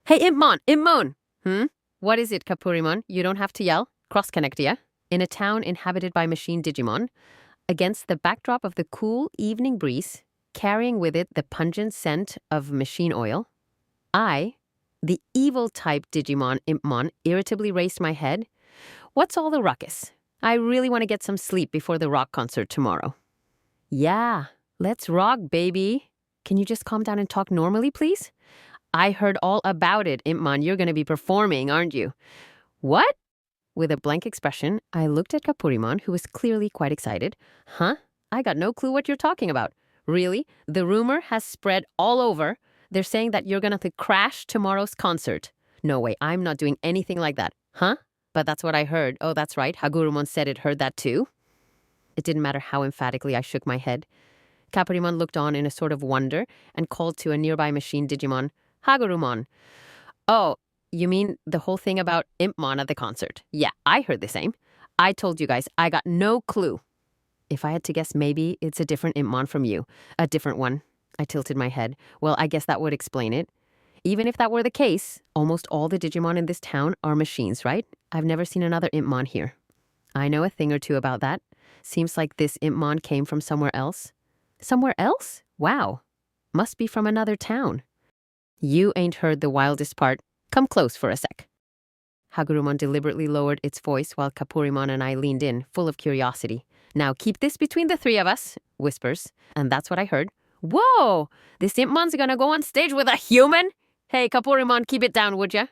Hey, Impmon! Impmon! What is it, Kapurimon? You don't have to yell. Cross-connect, yeah? In a town inhabited by machine Digimon, against the backdrop of the cool evening breeze, carrying with it the pungent scent of machine oil, I, the evil-type Digimon Impmon, irritably raised my head. What's all the ruckus? I really want to get some sleep before the rock concert tomorrow. Yeah, let's rock, baby. Can you just calm down and talk normally, please? I heard all about it, Impmon. You're going to be performing, aren't you? What? With a blank expression, I looked at Kapurimon, who was clearly quite excited. Huh? I got no clue what you're talking about. Really? The rumor has spread all over. They're saying that you're going to crash tomorrow's concert. No way, I'm not doing anything like that. Huh? But that's what I heard. Oh, that's right. Hagurumon said it heard that too. It didn't matter how emphatically I shook my head. Kapurimon looked on in a sort of wonder and called to a nearby machine Digimon, Hagurumon. Oh, you mean the whole thing about Impmon at the concert? Yeah, I heard the same. I told you guys, I got no clue. If I had to guess, maybe it's a different Impmon from you. A different one. I tilted my head. Well, I guess that would explain it. Even if that were the case, almost all the Digimon in this town are machines, right? I've never seen another Impmon here. I know a thing or two about that. Seems like this Impmon came from somewhere else. Somewhere else? Wow. Must be from another town. You ain't heard the wildest part. Come close for a sec. Hagurumon deliberately lowered its voice while Kapurimon and I leaned in, full of curiosity. Now keep this between the three of us, whispers. And that's what I heard. Whoa! This Impmon's gonna go on stage with a human? Hey, Kapurimon, keep it down, would ya?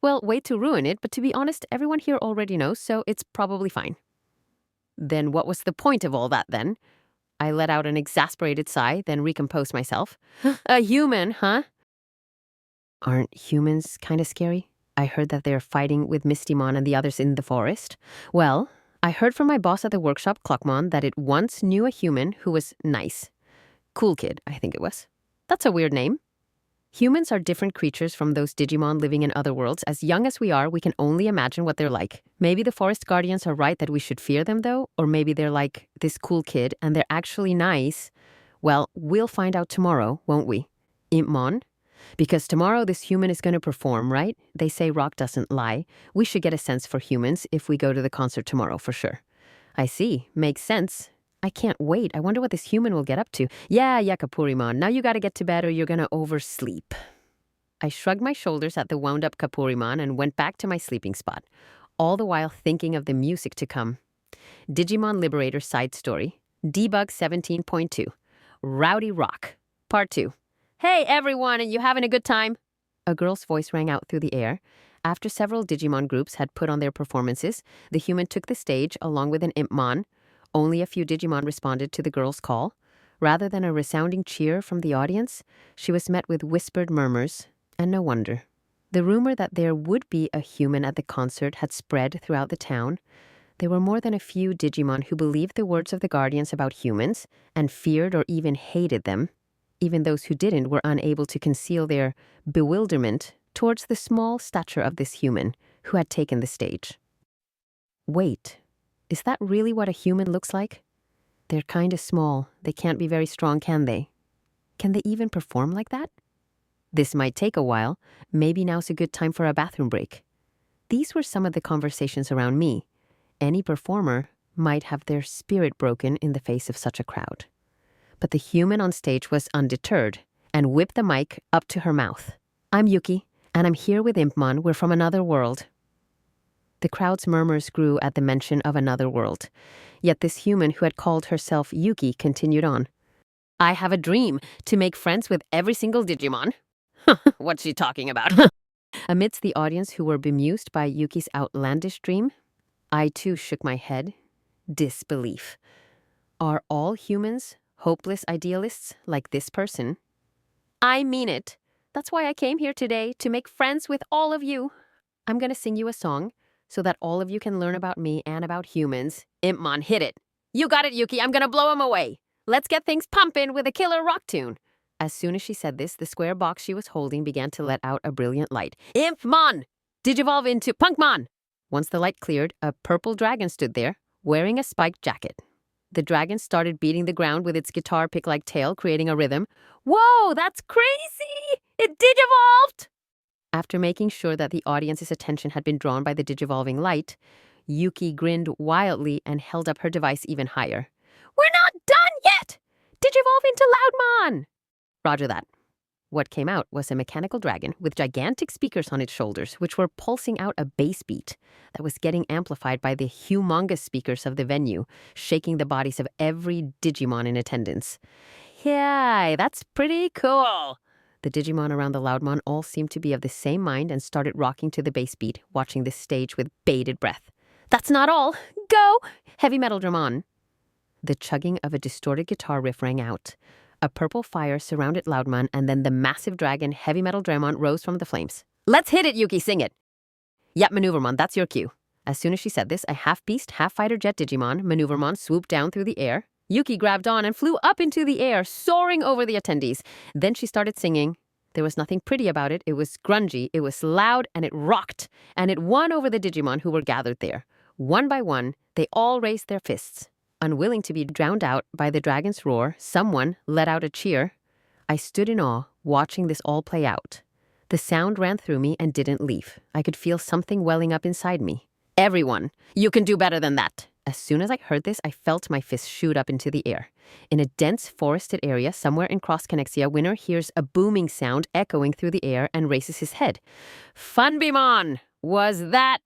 Well, wait to ruin it, but to be honest, everyone here already knows, so it's probably fine. Then what was the point of all that, then? I let out an exasperated sigh, then recomposed myself. A human, huh? Aren't humans kind of scary? I heard that they're fighting with Mistymon and the others in the forest. Well, I heard from my boss at the workshop, Clockmon, that it once knew a human who was nice. Cool Kid, I think it was. That's a weird name. Humans are different creatures from those Digimon living in other worlds. As young as we are, we can only imagine what they're like. Maybe the forest guardians are right that we should fear them, though, or maybe they're like this Cool Kid and they're actually nice. Well, we'll find out tomorrow, won't we? Impmon? Because tomorrow this human is going to perform, right? They say rock doesn't lie. We should get a sense for humans if we go to the concert tomorrow, for sure. I see. Makes sense. I can't wait. I wonder what this human will get up to. Yeah, Kapurimon. Now you gotta get to bed or you're gonna oversleep. I shrugged my shoulders at the wound-up Kapurimon and went back to my sleeping spot, all the while thinking of the music to come. Digimon Liberator Side Story, DEBUG.17-2, Rowdy Rock, Part 2. Hey, everyone, and you having a good time? A girl's voice rang out through the air. After several Digimon groups had put on their performances, the human took the stage along with an Impmon. Only a few Digimon responded to the girl's call. Rather than a resounding cheer from the audience, she was met with whispered murmurs, and no wonder. The rumor that there would be a human at the concert had spread throughout the town. There were more than a few Digimon who believed the words of the guardians about humans and feared or even hated them. Even those who didn't were unable to conceal their bewilderment towards the small stature of this human who had taken the stage. Wait. Is that really what a human looks like? They're kind of small. They can't be very strong, can they? Can they even perform like that? This might take a while. Maybe now's a good time for a bathroom break. These were some of the conversations around me. Any performer might have their spirit broken in the face of such a crowd. But the human on stage was undeterred and whipped the mic up to her mouth. I'm Yuki, and I'm here with Impmon. We're from another world. The crowd's murmurs grew at the mention of another world. Yet this human who had called herself Yuki continued on. I have a dream to make friends with every single Digimon. What's she talking about? Amidst the audience who were bemused by Yuki's outlandish dream, I too shook my head. Disbelief. Are all humans hopeless idealists like this person? I mean it. That's why I came here today, to make friends with all of you. I'm going to sing you a song, so that all of you can learn about me and about humans. Impmon, hit it. You got it, Yuki. I'm gonna blow him away. Let's get things pumping with a killer rock tune. As soon as she said this, the square box she was holding began to let out a brilliant light. Impmon! Digivolve into Punkmon! Once the light cleared, a purple dragon stood there, wearing a spiked jacket. The dragon started beating the ground with its guitar pick-like tail, creating a rhythm. Whoa, that's crazy! It digivolved! After making sure that the audience's attention had been drawn by the digivolving light, Yuki grinned wildly and held up her device even higher. "We're not done yet! Digivolve into Loudmon!" Roger that. What came out was a mechanical dragon with gigantic speakers on its shoulders, which were pulsing out a bass beat that was getting amplified by the humongous speakers of the venue, shaking the bodies of every Digimon in attendance. "Yeah, that's pretty cool." The Digimon around the Loudmon all seemed to be of the same mind and started rocking to the bass beat, watching this stage with bated breath. "That's not all. Go! Heavy metal drum on." The chugging of a distorted guitar riff rang out. A purple fire surrounded Loudmon, and then the massive dragon heavy metal Dramon rose from the flames. "Let's hit it, Yuki, sing it." "Yep, Maneuvermon, that's your cue." As soon as she said this, a half-beast, half-fighter jet Digimon, Maneuvermon, swooped down through the air. Yuki grabbed on and flew up into the air, soaring over the attendees. Then she started singing. There was nothing pretty about it. It was grungy, it was loud, and it rocked. And it won over the Digimon who were gathered there. One by one, they all raised their fists. Unwilling to be drowned out by the dragon's roar, someone let out a cheer. I stood in awe, watching this all play out. The sound ran through me and didn't leave. I could feel something welling up inside me. "Everyone, you can do better than that." As soon as I heard this, I felt my fist shoot up into the air. In a dense forested area somewhere in Cross Connexia, Winner hears a booming sound echoing through the air and raises his head. "Funbimon, was that?"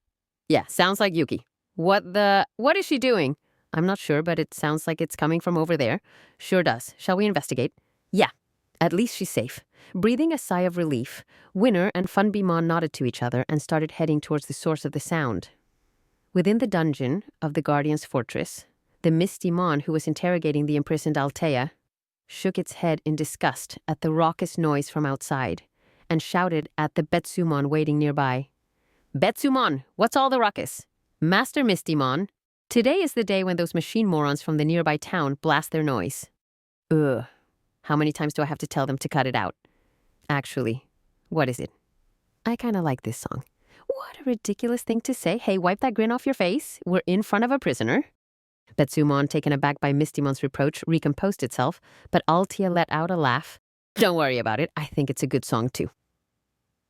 "Yeah, sounds like Yuki." What is she doing?" "I'm not sure, but it sounds like it's coming from over there." "Sure does. Shall we investigate?" "Yeah. At least she's safe." Breathing a sigh of relief, Winner and Funbimon nodded to each other and started heading towards the source of the sound. Within the dungeon of the Guardian's fortress, the Misty Mon who was interrogating the imprisoned Altea shook its head in disgust at the raucous noise from outside and shouted at the Betsumon waiting nearby. "Betsumon, what's all the ruckus?" "Master Mistymon, today is the day when those machine morons from the nearby town blast their noise." "Ugh. How many times do I have to tell them to cut it out?" "Actually, what is it?" "I kind of like this song." "What a ridiculous thing to say. Hey, wipe that grin off your face. We're in front of a prisoner." Betsumon, taken aback by Mistymon's reproach, recomposed itself, but Altea let out a laugh. "Don't worry about it. I think it's a good song, too."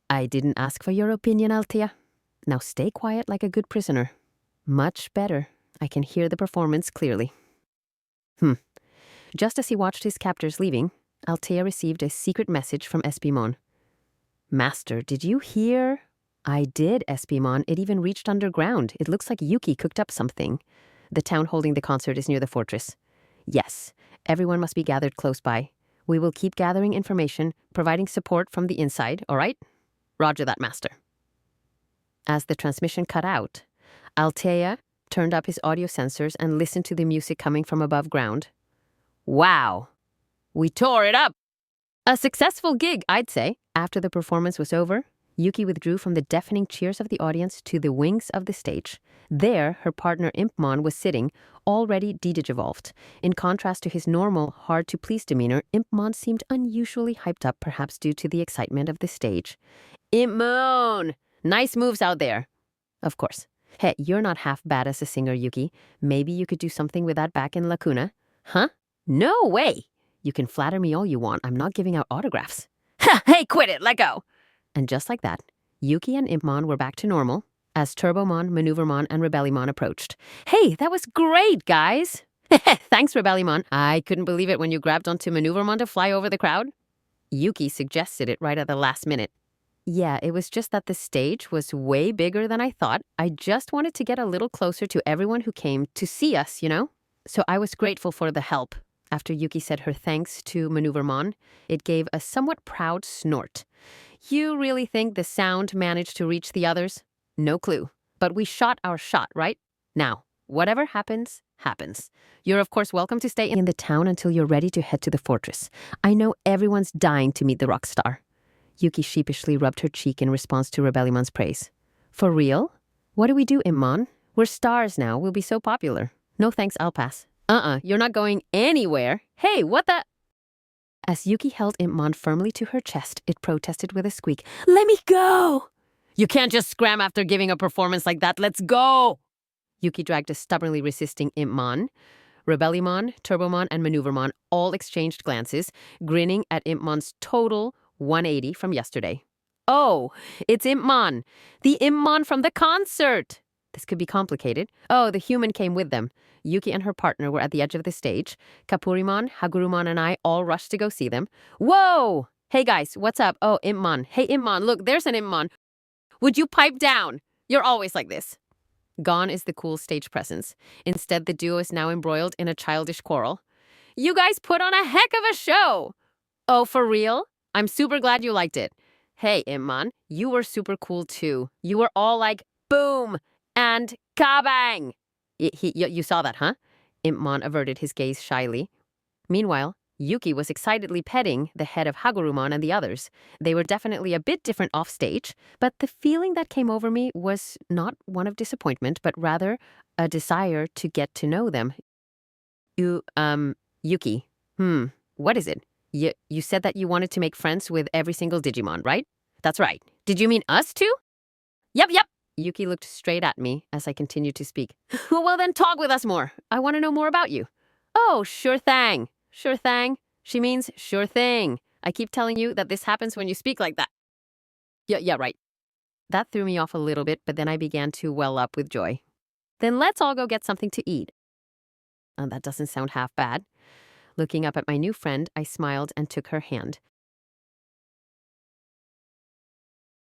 "I didn't ask for your opinion, Altea. Now stay quiet like a good prisoner." "Much better. I can hear the performance clearly." Just as he watched his captors leaving, Altea received a secret message from Espimon. "Master, did you hear?" "I did, Espimon. It even reached underground. It looks like Yuki cooked up something. The town holding the concert is near the fortress." "Yes. Everyone must be gathered close by. We will keep gathering information, providing support from the inside, all right?" "Roger that, Master." As the transmission cut out, Altea turned up his audio sensors and listened to the music coming from above ground. "Wow. We tore it up." "A successful gig, I'd say." After the performance was over, Yuki withdrew from the deafening cheers of the audience to the wings of the stage. There, her partner Impmon was sitting, already de-digivolved. In contrast to his normal, hard-to-please demeanor, Impmon seemed unusually hyped up, perhaps due to the excitement of the stage. "Impmon! Nice moves out there." "Of course. Hey, you're not half bad as a singer, Yuki. Maybe you could do something with that back in Lacuna." "Huh? No way!" "You can flatter me all you want. I'm not giving out autographs." "Ha! Hey, quit it! Let go!" And just like that, Yuki and Impmon were back to normal as Turbomon, Maneuvermon, and Rebellymon approached. "Hey, that was great, guys!" "Thanks, Rebellymon. I couldn't believe it when you grabbed onto Maneuvermon to fly over the crowd." Yuki suggested it right at the last minute. "Yeah, it was just that the stage was way bigger than I thought. I just wanted to get a little closer to everyone who came to see us, you know? So I was grateful for the help." After Yuki said her thanks to Maneuvermon, it gave a somewhat proud snort. "You really think the sound managed to reach the others?" "No clue. But we shot our shot, right? Now, whatever happens, happens. You're of course welcome to stay in the town until you're ready to head to the fortress. I know everyone's dying to meet the rock star." Yuki sheepishly rubbed her cheek in response to Rebellymon's praise. "For real? What do we do, Impmon? We're stars now. We'll be so popular." "No thanks, I'll pass." You're not going anywhere. Hey, what the?" As Yuki held Impmon firmly to her chest, it protested with a squeak. "Let me go!" "You can't just scram after giving a performance like that. Let's go!" Yuki dragged a stubbornly resisting Impmon. Rebellymon, Turbomon, and Maneuvermon all exchanged glances, grinning at Impmon's total 180 from yesterday. Oh, it's Impmon. The Impmon from the concert. This could be complicated. Oh, the human came with them. Yuki and her partner were at the edge of the stage. Kapurimon, Hagurumon, and I all rushed to go see them. Whoa! Hey guys, what's up? Oh, Impmon. Hey Impmon, look, there's an Impmon. Would you pipe down? You're always like this. Gone is the cool stage presence. Instead, the duo is now embroiled in a childish quarrel. You guys put on a heck of a show! Oh, for real? I'm super glad you liked it. Hey, Immon, you were super cool too. You were all like, boom and kabang. You saw that, huh? Immon averted his gaze shyly. Meanwhile, Yuki was excitedly petting the head of Hagurumon and the others. They were definitely a bit different off stage, but the feeling that came over me was not one of disappointment, but rather a desire to get to know them. Yuki, what is it? You said that you wanted to make friends with every single Digimon, right? That's right. Did you mean us too? Yep. Yuki looked straight at me as I continued to speak. Well, then talk with us more. I want to know more about you. Oh, sure thing. Sure thing. She means sure thing. I keep telling you that this happens when you speak like that. Yeah, right. That threw me off a little bit, but then I began to well up with joy. Then let's all go get something to eat. That doesn't sound half bad. Looking up at my new friend, I smiled and took her hand.